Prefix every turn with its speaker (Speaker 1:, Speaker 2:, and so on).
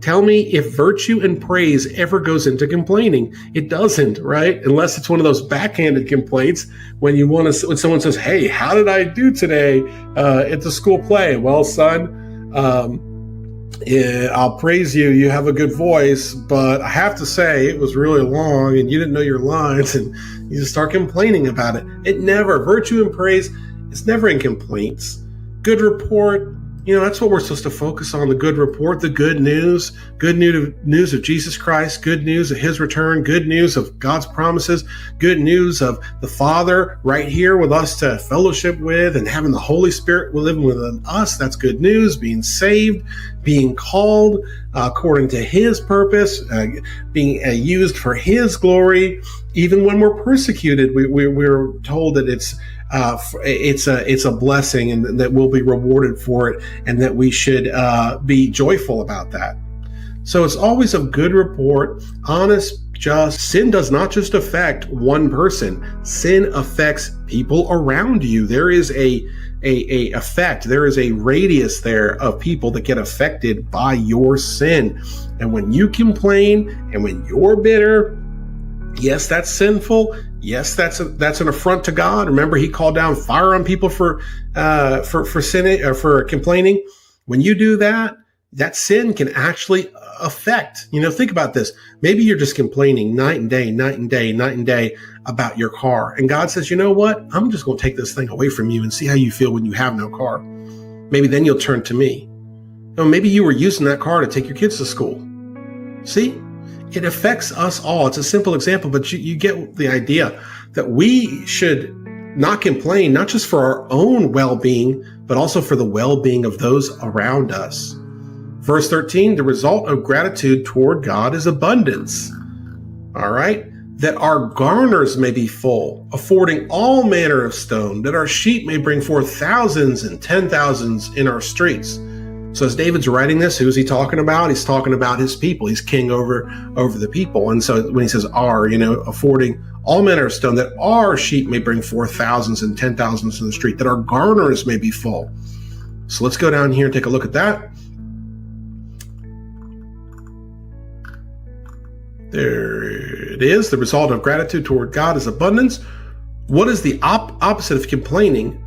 Speaker 1: Tell me if virtue and praise ever goes into complaining. It doesn't, right? Unless it's one of those backhanded complaints when when someone says, "Hey, how did I do today at the school play?" Well, son, yeah, I'll praise you. You have a good voice, but I have to say it was really long and you didn't know your lines, and you just start complaining about it. Virtue and praise, it's never in complaints. Good report, that's what we're supposed to focus on, the good report, the good news of Jesus Christ, good news of his return, good news of God's promises, good news of the Father right here with us to fellowship with, and having the Holy Spirit living within us. That's good news, being saved, being called according to his purpose, being used for his glory. Even when we're persecuted, we're told that it's a blessing and that we'll be rewarded for it, and that we should be joyful about that. So it's always of good report, honest, just. Sin does not just affect one person. Sin affects people around you. There is a effect. There is a radius there of people that get affected by your sin. And when you complain and when you're bitter, yes, that's sinful. Yes, that's an affront to God. Remember, he called down fire on people for sinning or for complaining. When you do that, that sin can actually affect. Think about this. Maybe you're just complaining night and day about your car, and God says, "You know what? I'm just going to take this thing away from you and see how you feel when you have no car. Maybe then you'll turn to me." Maybe you were using that car to take your kids to school. See? It affects us all. It's a simple example, but you get the idea that we should not complain, not just for our own well-being, but also for the well-being of those around us. Verse 13, the result of gratitude toward God is abundance. All right? That our garners may be full, affording all manner of stone, that our sheep may bring forth thousands and 10,000s in our streets. So as David's writing this, who's he talking about? He's talking about his people. He's king over the people. And so when he says affording all manner of stone, that our sheep may bring forth thousands and 10,000s in the street, that our garners may be full. So let's go down here and take a look at that. There it is. The result of gratitude toward God is abundance. What is the opposite of complaining?